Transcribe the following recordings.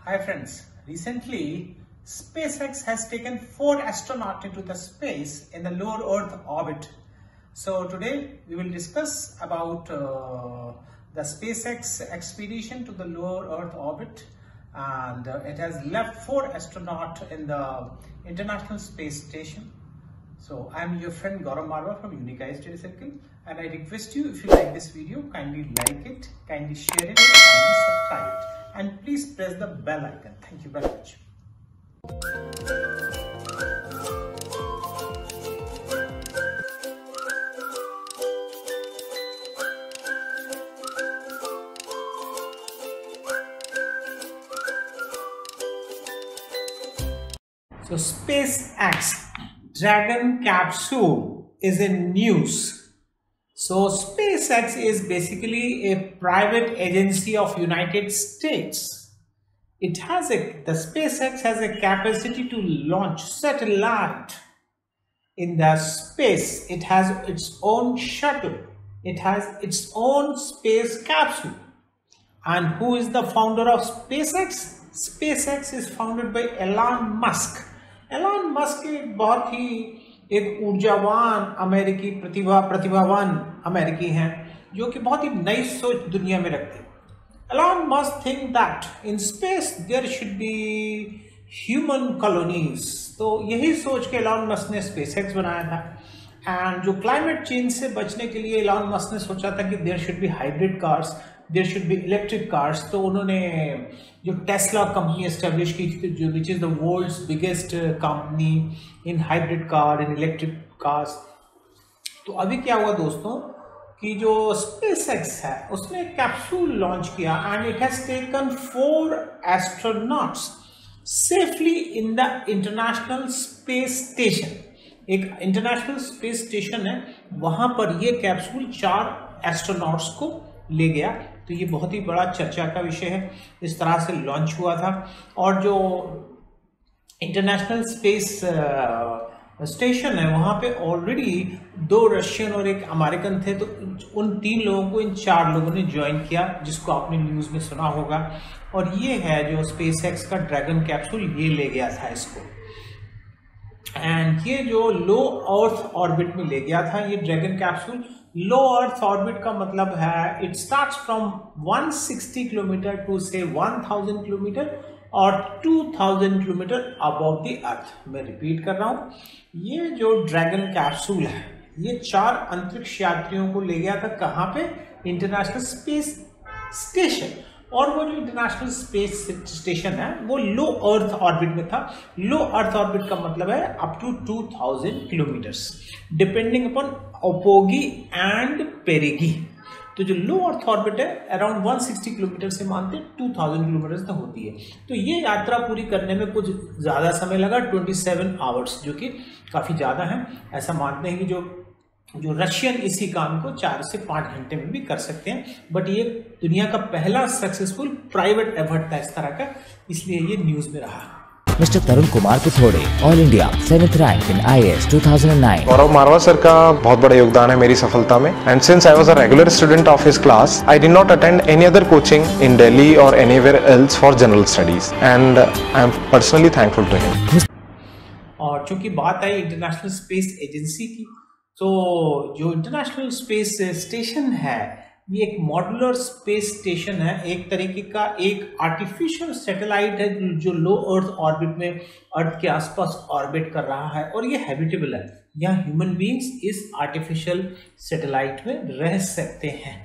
Hi friends, recently SpaceX has taken 4 astronauts into the space in the low Earth orbit. So today we will discuss about the SpaceX expedition to the lower Earth orbit, and it has left 4 astronauts in the International Space Station. So I am your friend Gaurav Marwa from Unica Study Circle, and I request you, if you like this video, kindly like it, kindly share it, kindly subscribe it, and please press the bell icon. Thank you very much. So SpaceX Dragon capsule is in news. So SpaceX is basically a private agency of United States. The SpaceX has a capacity to launch satellite in the space. It has its own shuttle. It has its own space capsule. And who is the founder of SpaceX? SpaceX is founded by Elon Musk. Elon Musk एक ऊर्जावान अमेरिकी प्रतिभावान अमेरिकी हैं जो कि बहुत ही नई सोच दुनिया में रखते हैं। Elon Musk think that in space there should be human colonies. तो यही सोच के एलन मस्क ने स्पेसएक्स बनाया था। एंड जो क्लाइमेट चेंज से बचने के लिए एलन मस्क ने सोचा था कि there should be hybrid cars, there should be electric cars. तो उन्होंने जो टेस्ला कंपनी एस्टेब्लिश की थी, जो which is the world's biggest company in hybrid car, in electric cars. तो अभी क्या हुआ दोस्तों कि जो स्पेसएक्स है उसने कैप्सूल लॉन्च किया and it has taken 4 astronauts safely in the international space station. एक इंटरनेशनल स्पेस स्टेशन है, वहां पर ये कैप्सूल 4 एस्ट्रोनॉट्स को ले गया। तो ये बहुत ही बड़ा चर्चा का विषय है। इस तरह से लॉन्च हुआ था। और जो इंटरनेशनल स्पेस स्टेशन है वहाँ पे ऑलरेडी 2 रशियन और 1 अमेरिकन थे। तो उन 3 लोगों को इन 4 लोगों ने ज्वाइन किया, जिसको आपने न्यूज़ में सुना होगा। और ये है जो स्पेसएक्स का ड्रैगन कैप्सूल, ये ले गया था इसको। एंड ये जो लो अर्थ ऑर्बिट में ले गया था ये dragon capsule. Low earth orbit का मतलब है it starts from 160 kilometre to से 1000 किलोमीटर और 2000 किलोमीटर अबव द अर्थ। मैं रिपीट कर रहा हूं, ये जो ड्रैगन कैप्सूल है ये 4 अंतरिक्ष यात्रियों को ले गया था। कहां पे? International space station. और वो जो इंटरनेशनल स्पेस स्टेशन है वो लो अर्थ ऑर्बिट में था। लो अर्थ ऑर्बिट का मतलब है up to 2000 kilometres, depending upon apogee and perigee. तो जो लो अर्थ ऑर्बिट है अराउंड 160 किलोमीटर से मानते 2000 किलोमीटर तक होती है। तो ये यात्रा पूरी करने में कुछ ज़्यादा समय लगा, 27 आवर्स, जो कि काफ़ी ज़्यादा है। ऐसा मानते हैं कि जो रशियन इसी काम को 4 से 5 घंटे में भी कर सकते हैं। बट ये दुनिया का पहला सक्सेसफुल प्राइवेट एफर्ट था इस तरह का, इसलिए ये न्यूज़ में रहा। Mister Tarun Kumar Pithode, all India 7th rank in IAS 2009। Gaurav Marwa sir का बहुत बड़ा योगदान है मेरी सफलता में। And since I was a regular student of his class, I did not attend any other coaching in Delhi or anywhere else for general studies, and I am personally thankful to him. और चूंकि बात आई international space agency की, तो जो international space station है ये एक modular space station है। एक तरीके का एक आर्टिफिशियल सैटेलाइट है जो लो अर्थ ऑर्बिट में अर्थ के आसपास ऑर्बिट कर रहा है, और ये हैबिटेबल है। यहाँ ह्यूमन बींग्स इस आर्टिफिशियल सैटेलाइट में रह सकते हैं।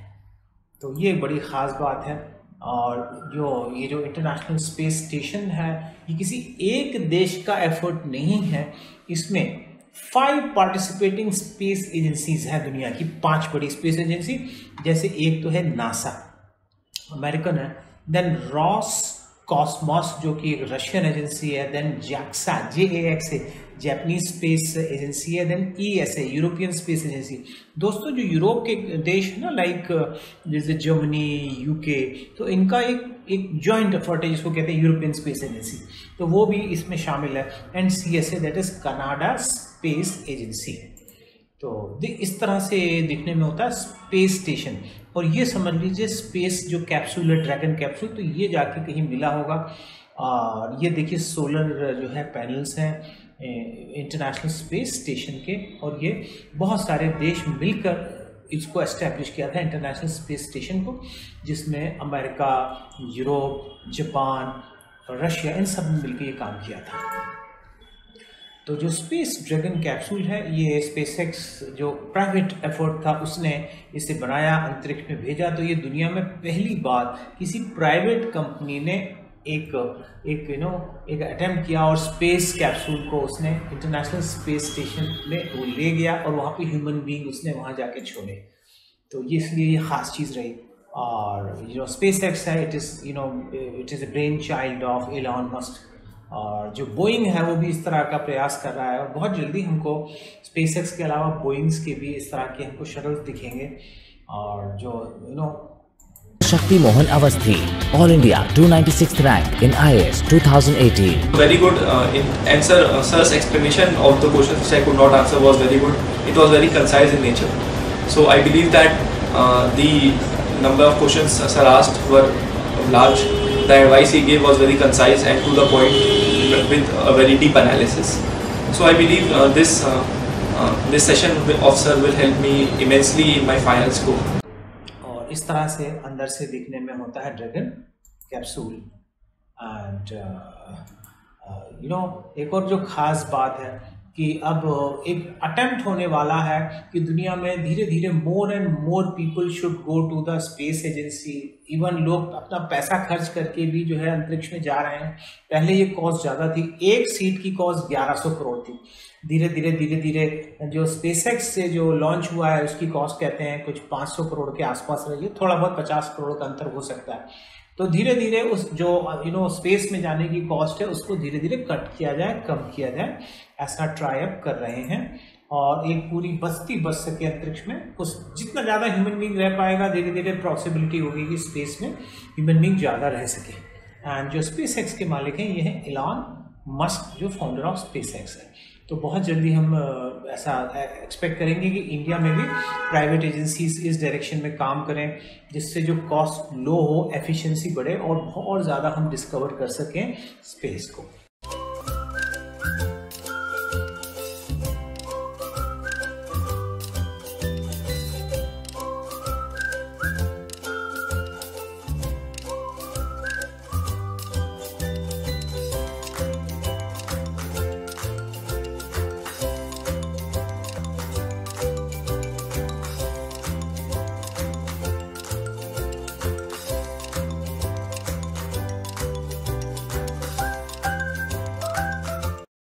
तो ये बड़ी ख़ास बात है। और ये जो इंटरनेशनल स्पेस स्टेशन है ये किसी एक देश का एफर्ट नहीं है। इसमें 5 पार्टिसिपेटिंग स्पेस एजेंसीज हैं दुनिया की, 5 बड़ी स्पेस एजेंसी। जैसे एक तो है नासा, अमेरिकन है, देन रॉस कॉस्मोस जो कि एक रशियन एजेंसी है, देन JAXA है, जापानीज स्पेस एजेंसी है, then ESA European space agency. दोस्तों जो यूरोप के देश है ना, लाइक जैसे जर्मनी, UK, तो इनका एक जॉइंट एफर्ट है जिसको कहते हैं यूरोपियन स्पेस एजेंसी, तो वो भी इसमें शामिल है। And CSA that is Canada space agency. तो इस तरह से दिखने में होता है स्पेस स्टेशन। और ये समझ लीजिए स्पेस जो कैप्सूल है, ड्रैगन कैप्सूल, तो ये जाके कहीं मिला होगा और ये देखिए सोलर जो है पैनल्स हैं इंटरनेशनल स्पेस स्टेशन के, और ये बहुत सारे देश मिलकर इसको एस्टेब्लिश किया था इंटरनेशनल स्पेस स्टेशन को, जिसमें अमेरिका, यूरोप, जापान, रशिया, इन सब ने मिलकर ये काम किया था। तो जो स्पेस ड्रैगन कैप्सूल है, ये स्पेसएक्स जो प्राइवेट एफर्ट था उसने इसे बनाया, अंतरिक्ष में भेजा। तो ये दुनिया में पहली बार किसी प्राइवेट कंपनी ने एक अटेम्प्ट किया और स्पेस कैप्सूल को उसने इंटरनेशनल स्पेस स्टेशन में वो ले गया और वहाँ पे ह्यूमन बीइंग उसने वहाँ जाके छोड़े। तो ये इसलिए ये ख़ास चीज़ रही। और स्पेस एक्स है, it is a brain child of Elon Musk, और जो बोइंग है वो भी इस तरह का प्रयास कर रहा है, और बहुत जल्दी हमको स्पेस एक्स के अलावा बोइंग्स के भी इस तरह के हमको शटल्स दिखेंगे। और जो Shakti Mohan Avasthi, All India 296th rank in IAS 2018. Very good in answer. Sir's explanation of the questions which I could not answer was very good. It was very concise in nature. So I believe that the number of questions sir asked were large. The advice he gave was very concise and to the point with a very deep analysis. So I believe this session of sir will help me immensely in my final score. इस तरह से अंदर से दिखने में होता है dragon capsule. And एक और जो ख़ास बात है कि अब एक अटेम्प्ट होने वाला है कि दुनिया में धीरे धीरे more and more people should go to the space agency. Even लोग अपना पैसा खर्च करके भी जो है अंतरिक्ष में जा रहे हैं। पहले ये कॉस्ट ज़्यादा थी, एक सीट की कॉस्ट 1100 करोड़ थी। धीरे धीरे जो स्पेसएक्स से जो लॉन्च हुआ है उसकी कॉस्ट कहते हैं कुछ 500 करोड़ के आसपास रही है, थोड़ा बहुत 50 करोड़ का अंतर हो सकता है। तो धीरे धीरे उस जो स्पेस में जाने की कॉस्ट है उसको धीरे धीरे कट किया जाए, कम किया जाए, ऐसा ट्राई अप कर रहे हैं। और एक पूरी बस्ती बच सके अंतरिक्ष में, उस जितना ज़्यादा ह्यूमन बीइंग रह पाएगा धीरे धीरे पॉसिबिलिटी होगी कि स्पेस में ह्यूमन बीइंग ज़्यादा रह सके। एंड जो स्पेसएक्स के मालिक हैं ये हैं एलॉन मस्क, जो फाउंडर ऑफ स्पेसएक्स है। तो बहुत जल्दी हम ऐसा एक्सपेक्ट करेंगे कि इंडिया में भी प्राइवेट एजेंसीज इस डायरेक्शन में काम करें, जिससे जो कॉस्ट लो हो, एफिशिएंसी बढ़े और बहुत ज़्यादा हम डिस्कवर कर सकें स्पेस को।